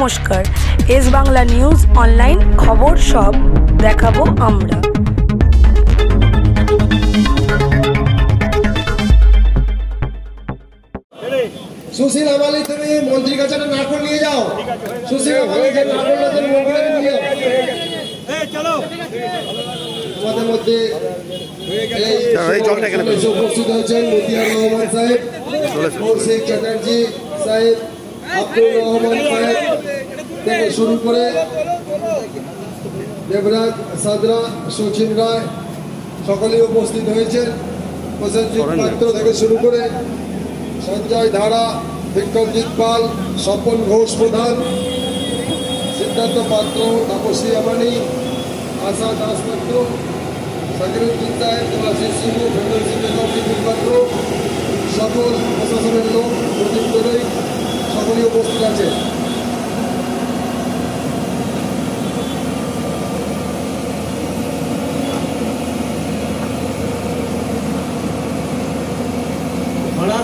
নমস্কার, S Bangla news online খবর সব দেখাবো আমরা। সুশীল আমালি, তুমি মন্ত্রীর কাছে নারকল নিয়ে যাও। সুশীল আমালি যে নারকলটা তুমি মন্ত্রীর কাছে নিয়ে যাও। আমাদের মধ্যে উপস্থিত হয়েছেন মতিয়ার রহমান সাহেব, কৌশিক চ্যাটার্জি সাহেব, আব্দুল রহমান সাহেব থেকে শুরু করে দেবরাজ সাদরা, শচীন রায় সকলেই উপস্থিত হয়েছেন। প্রসেনজিৎ পাত্র থেকে শুরু করে সঞ্জয় ধারা, বিক্রমজিৎ পাল, স্বপন ঘোষ প্রধান, সিদ্ধার্থ পাত্র, তাপসী আমানি, আশা দাস পাত্র, সাকিরুদ্দিন সাহেব, দেবাশিস সিংহ, ভেন্দ্র সিং বেগম, বিপুল পাত্র, সকল প্রশাসনের লোক, প্রদীপ দোলই সকলেই উপস্থিত আছে।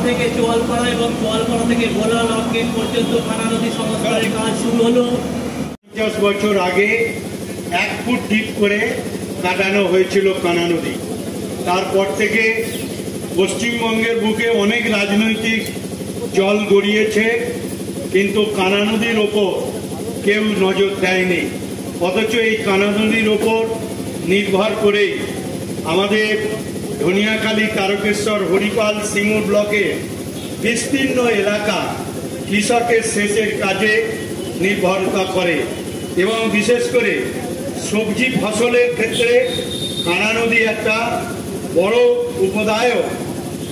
থেকে চোয়ালপাড়া এবং চোয়ালপাড়া থেকে ভোলা লকগেট পর্যন্ত কানা নদী সংস্কারের কাজ শুরু হলো। 50 বছর আগে 1 ফুট ডিপ করে কাটানো হয়েছিল কানা নদী। তারপর থেকে পশ্চিমবঙ্গের বুকে অনেক রাজনৈতিক জল গড়িয়েছে, কিন্তু কানা নদীর ওপর কেউ নজর দেয়নি। অথচ এই কানা নদীর ওপর নির্ভর করেই আমাদের ধনিয়াখালী, তারকেশ্বর, হরিপাল, সিঙ্গুর ব্লকের বিস্তীর্ণ এলাকা কৃষকের সেচের কাজে নির্ভরতা করে এবং বিশেষ করে সবজি ফসলের ক্ষেত্রে কানা নদী একটা বড় উপদায়ক।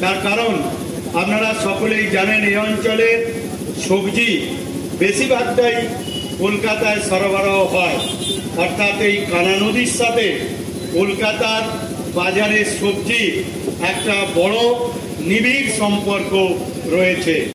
তার কারণ আপনারা সকলেই জানেন, এই অঞ্চলের সবজি বেশিরভাগটাই কলকাতায় সরবরাহ হয়। অর্থাৎ এই কানা নদীর সাথে কলকাতার বাজারে সবজি একটা বড় নিবিড় সম্পর্ক রয়েছে।